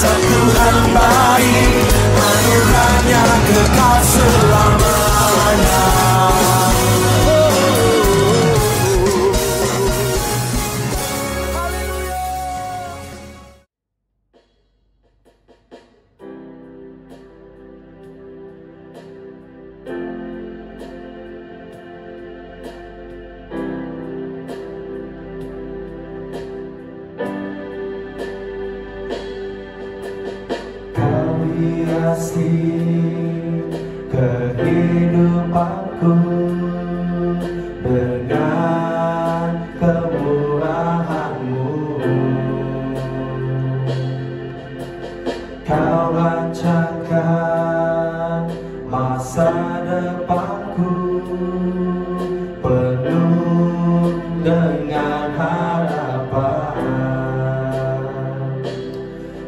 Dasar Tuhan baik, anugerahnya kekal selamanya. Hiasi kehidupanku dengan kemurahan-Mu. Kau lancarkan masa depanku penuh dengan harapan.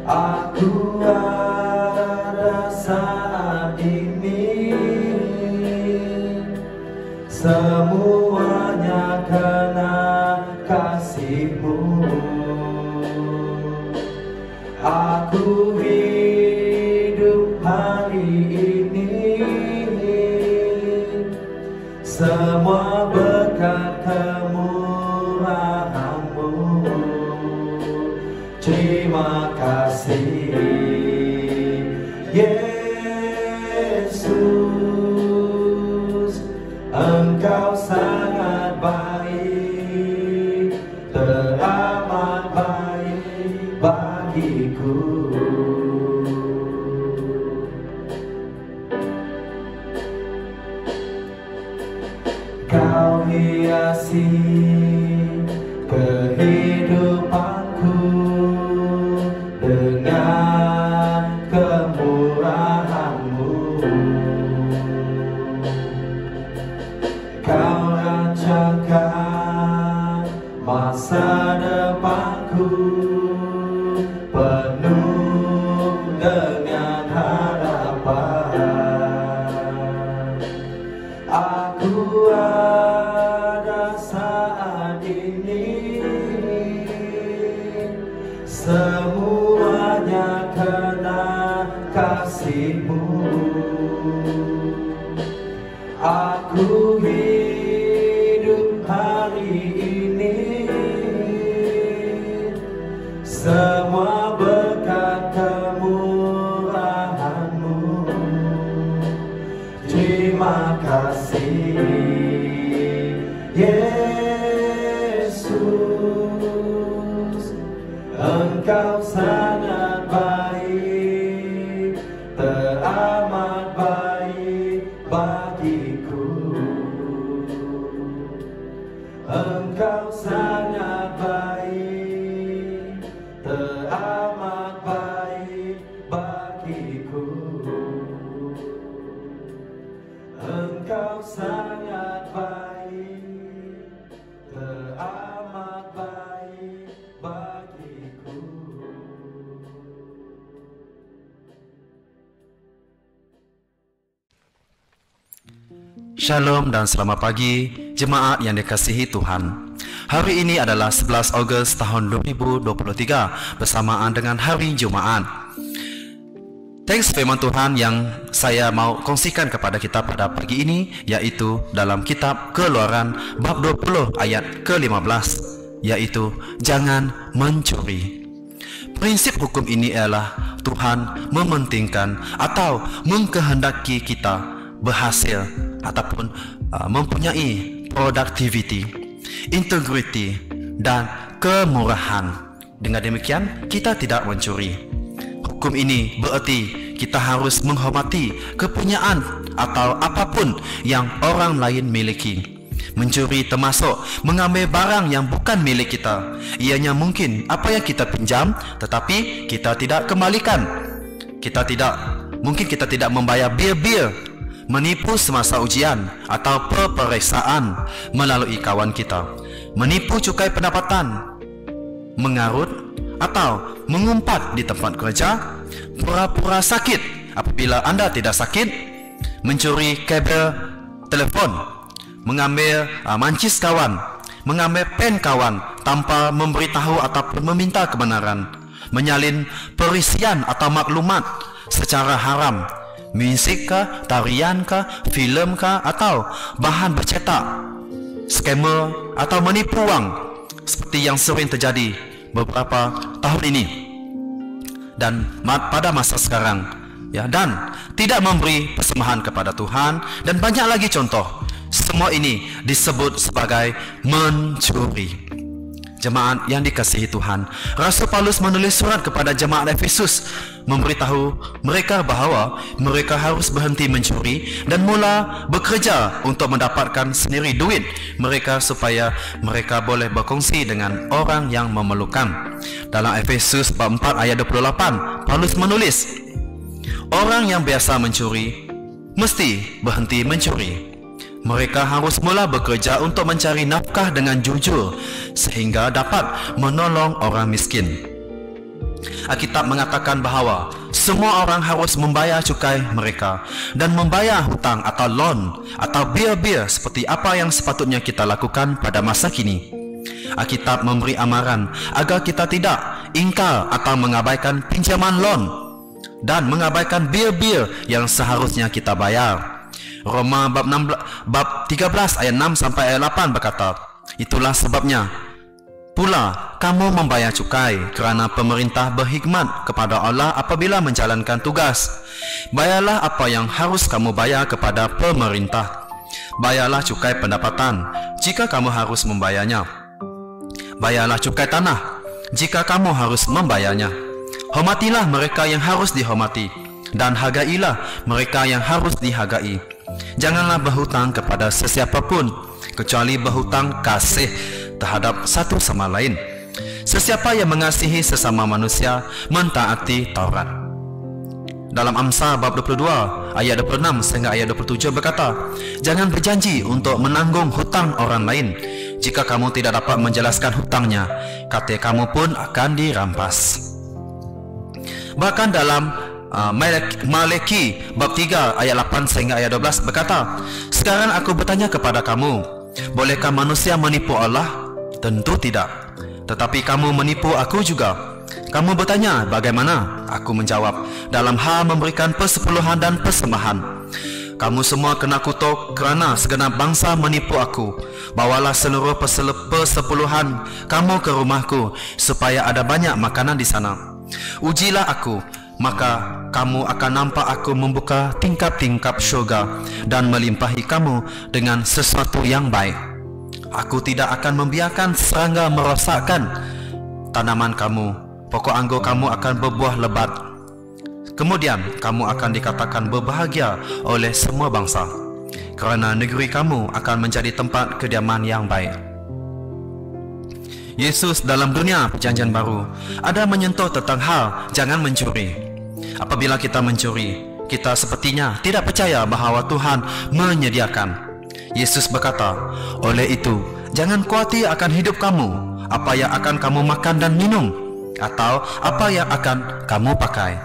Aku saat ini semuanya karena kasih-Mu. Aku hidup hari ini semua berkat kemurahan-Mu. Terima kasih Yesus, Engkau sangat baik, teramat baik bagiku. Kau hiasi kehidupanku dengan kemurahan-Mu. Kau rancangan masa depanku penuh dengan harapan. Aku ada saat ini semuanya karena kasih-Mu. Aku hidup hari ini semua berkat kemurahan-Mu. Terima kasih Yesus, Engkau sangat baik, teramat baik bagiku. Engkau sangat baik, teramat baik bagiku. Engkau sangat baik, teramat baik bagiku. Shalom dan selamat pagi jemaat yang dikasihi Tuhan. Hari ini adalah 11 Ogos tahun 2023 bersamaan dengan hari Jumaat. Teks firman Tuhan yang saya mau kongsikan kepada kita pada pagi ini yaitu dalam kitab Keluaran bab 20 ayat ke-15, yaitu jangan mencuri. Prinsip hukum ini ialah Tuhan mementingkan atau mengkehendaki kita berhasil ataupun mempunyai productivity, integrity dan kemurahan. Dengan demikian kita tidak mencuri. Hukum ini berarti kita harus menghormati kepunyaan atau apapun yang orang lain miliki. Mencuri termasuk mengambil barang yang bukan milik kita. Ianya mungkin apa yang kita pinjam tetapi kita tidak kembalikan. Mungkin kita tidak membayar bil-bil, menipu semasa ujian atau peperiksaan melalui kawan kita, menipu cukai pendapatan, mengarut atau mengumpat di tempat kerja, pura-pura sakit apabila Anda tidak sakit, mencuri kabel telefon, mengambil mancis kawan, mengambil pen kawan tanpa memberitahu ataupun meminta kebenaran, menyalin perisian atau maklumat secara haram, musik kah, tarian kah, filem kah, atau bahan bercetak, skamer atau menipu wang seperti yang sering terjadi beberapa tahun ini dan pada masa sekarang, ya, dan tidak memberi persembahan kepada Tuhan, dan banyak lagi contoh. Semua ini disebut sebagai mencuri. Jemaat yang dikasihi Tuhan, Rasul Paulus menulis surat kepada jemaat Efesus memberitahu mereka bahawa mereka harus berhenti mencuri dan mula bekerja untuk mendapatkan sendiri duit mereka supaya mereka boleh berkongsi dengan orang yang memerlukan. Dalam Efesus bab 4 ayat 28, Paulus menulis, orang yang biasa mencuri mesti berhenti mencuri. Mereka harus mula bekerja untuk mencari nafkah dengan jujur sehingga dapat menolong orang miskin. Alkitab mengatakan bahawa semua orang harus membayar cukai mereka dan membayar hutang atau loan atau bil-bil seperti apa yang sepatutnya kita lakukan pada masa kini. Alkitab memberi amaran agar kita tidak ingkar atau mengabaikan pinjaman loan dan mengabaikan bil-bil yang seharusnya kita bayar. Roma bab 13 ayat 6 sampai ayat 8 berkata, itulah sebabnya pula kamu membayar cukai, kerana pemerintah berhikmat kepada Allah apabila menjalankan tugas. Bayarlah apa yang harus kamu bayar kepada pemerintah. Bayarlah cukai pendapatan jika kamu harus membayarnya. Bayarlah cukai tanah jika kamu harus membayarnya. Hormatilah mereka yang harus dihormati dan hargailah mereka yang harus dihargai. Janganlah berhutang kepada sesiapa pun kecuali berhutang kasih terhadap satu sama lain. Sesiapa yang mengasihi sesama manusia mentaati Taurat. Dalam Amsal bab 22 ayat 26 sehingga ayat 27 berkata, jangan berjanji untuk menanggung hutang orang lain. Jika kamu tidak dapat menjelaskan hutangnya, kata kamu pun akan dirampas. Bahkan dalam Malaki bab 3 ayat 8 sehingga ayat 12 berkata, sekarang aku bertanya kepada kamu, bolehkah manusia menipu Allah? Tentu tidak. Tetapi kamu menipu aku juga. Kamu bertanya bagaimana? Aku menjawab, dalam hal memberikan persepuluhan dan persembahan. Kamu semua kena kutuk kerana segenap bangsa menipu aku. Bawalah seluruh persepuluhan kamu ke rumahku supaya ada banyak makanan di sana. Ujilah aku, maka kamu akan nampak aku membuka tingkap-tingkap syurga dan melimpahi kamu dengan sesuatu yang baik. Aku tidak akan membiarkan serangga merosakkan tanaman kamu. Pokok anggur kamu akan berbuah lebat. Kemudian kamu akan dikatakan berbahagia oleh semua bangsa, kerana negeri kamu akan menjadi tempat kediaman yang baik. Yesus dalam dunia perjanjian baru ada menyentuh tentang hal jangan mencuri. Apabila kita mencuri, kita sepertinya tidak percaya bahawa Tuhan menyediakan. Yesus berkata, oleh itu, jangan khawatir akan hidup kamu, apa yang akan kamu makan dan minum, atau apa yang akan kamu pakai.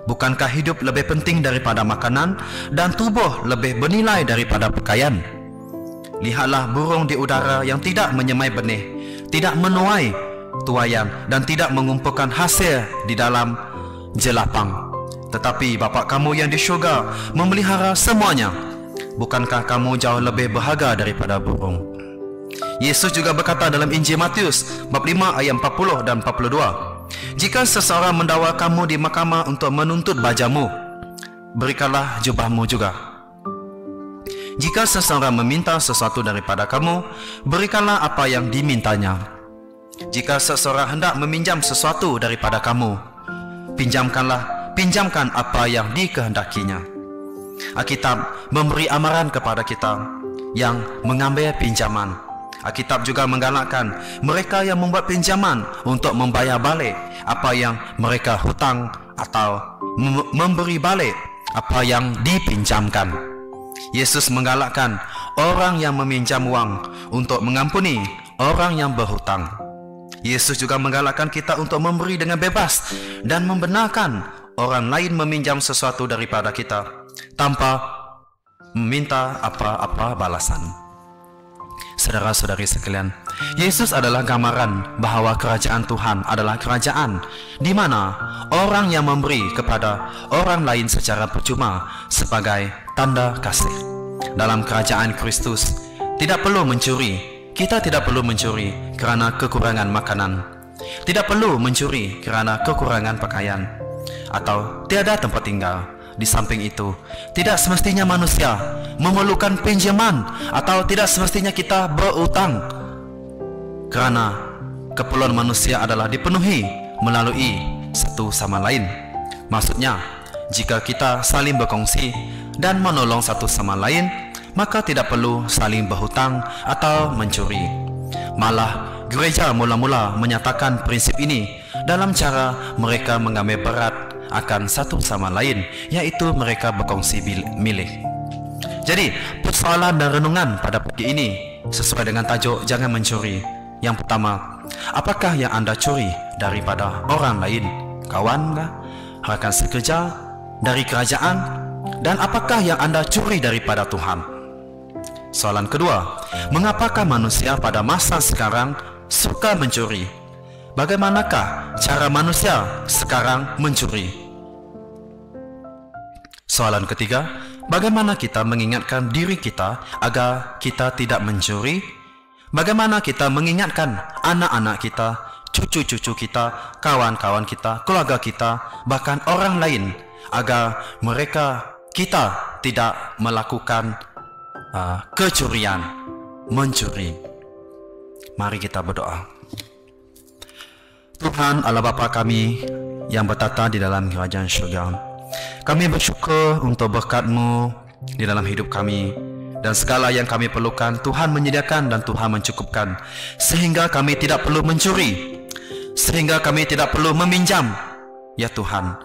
Bukankah hidup lebih penting daripada makanan dan tubuh lebih bernilai daripada pakaian? Lihatlah burung di udara yang tidak menyemai benih, tidak menuai tuaian dan tidak mengumpulkan hasil di dalam jelapang. Tetapi Bapa kamu yang di syurga memelihara semuanya. Bukankah kamu jauh lebih berharga daripada burung? Yesus juga berkata dalam Injil Matius bab 5 ayat 40 dan 42, jika seseorang mendakwa kamu di mahkamah untuk menuntut bajamu, berikanlah jubahmu juga. Jika seseorang meminta sesuatu daripada kamu, berikanlah apa yang dimintanya. Jika seseorang hendak meminjam sesuatu daripada kamu, pinjamkan apa yang dikehendakinya. Alkitab memberi amaran kepada kita yang mengambil pinjaman. Alkitab juga menggalakkan mereka yang membuat pinjaman untuk membayar balik apa yang mereka hutang atau memberi balik apa yang dipinjamkan. Yesus menggalakkan orang yang meminjam wang untuk mengampuni orang yang berhutang. Yesus juga menggalakkan kita untuk memberi dengan bebas dan membenarkan orang lain meminjam sesuatu daripada kita tanpa meminta apa-apa balasan. Saudara-saudari sekalian, Yesus adalah gambaran bahwa kerajaan Tuhan adalah kerajaan di mana orang yang memberi kepada orang lain secara percuma sebagai tanda kasih. Dalam kerajaan Kristus, tidak perlu mencuri. Kita tidak perlu mencuri kerana kekurangan makanan. Tidak perlu mencuri kerana kekurangan pakaian atau tiada tempat tinggal. Di samping itu, tidak semestinya manusia memerlukan pinjaman atau tidak semestinya kita berutang, kerana keperluan manusia adalah dipenuhi melalui satu sama lain. Maksudnya, jika kita saling berkongsi dan menolong satu sama lain, maka tidak perlu saling berhutang atau mencuri. Malah, gereja mula-mula menyatakan prinsip ini dalam cara mereka mengambil berat akan satu sama lain, yaitu mereka berkongsi milik. Jadi, persoalan dan renungan pada pagi ini sesuai dengan tajuk jangan mencuri. Yang pertama, apakah yang anda curi daripada orang lain? Kawan kah? Rakan sekerja? Dari kerajaan? Dan apakah yang anda curi daripada Tuhan? Soalan kedua, mengapakah manusia pada masa sekarang suka mencuri? Bagaimanakah cara manusia sekarang mencuri? Soalan ketiga, bagaimana kita mengingatkan diri kita agar kita tidak mencuri? Bagaimana kita mengingatkan anak-anak kita, cucu-cucu kita, kawan-kawan kita, keluarga kita, bahkan orang lain agar kita tidak melakukan kecurian, mencuri? Mari kita berdoa. Tuhan Allah Bapa kami yang bertata di dalam kerajaan syurga, kami bersyukur untuk berkat-Mu di dalam hidup kami, dan segala yang kami perlukan Tuhan menyediakan dan Tuhan mencukupkan, sehingga kami tidak perlu mencuri, sehingga kami tidak perlu meminjam. Ya Tuhan,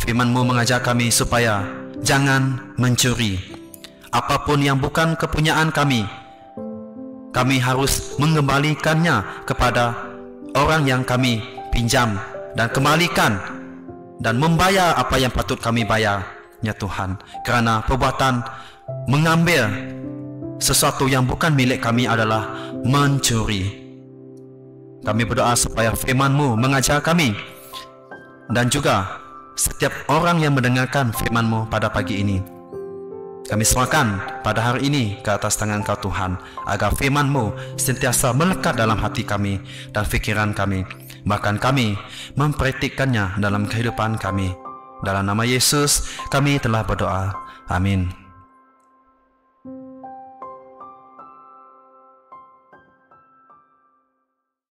firman-Mu mengajar kami supaya jangan mencuri. Apapun yang bukan kepunyaan kami harus mengembalikannya kepada orang yang kami pinjam, dan kembalikan dan membayar apa yang patut kami bayar. Ya Tuhan, kerana perbuatan mengambil sesuatu yang bukan milik kami adalah mencuri. Kami berdoa supaya firman-Mu mengajar kami, dan juga setiap orang yang mendengarkan firman-Mu pada pagi ini, kami serahkan pada hari ini ke atas tangan Kau Tuhan, agar firman-Mu sentiasa melekat dalam hati kami dan fikiran kami, bahkan kami mempraktikkannya dalam kehidupan kami. Dalam nama Yesus kami telah berdoa. Amin.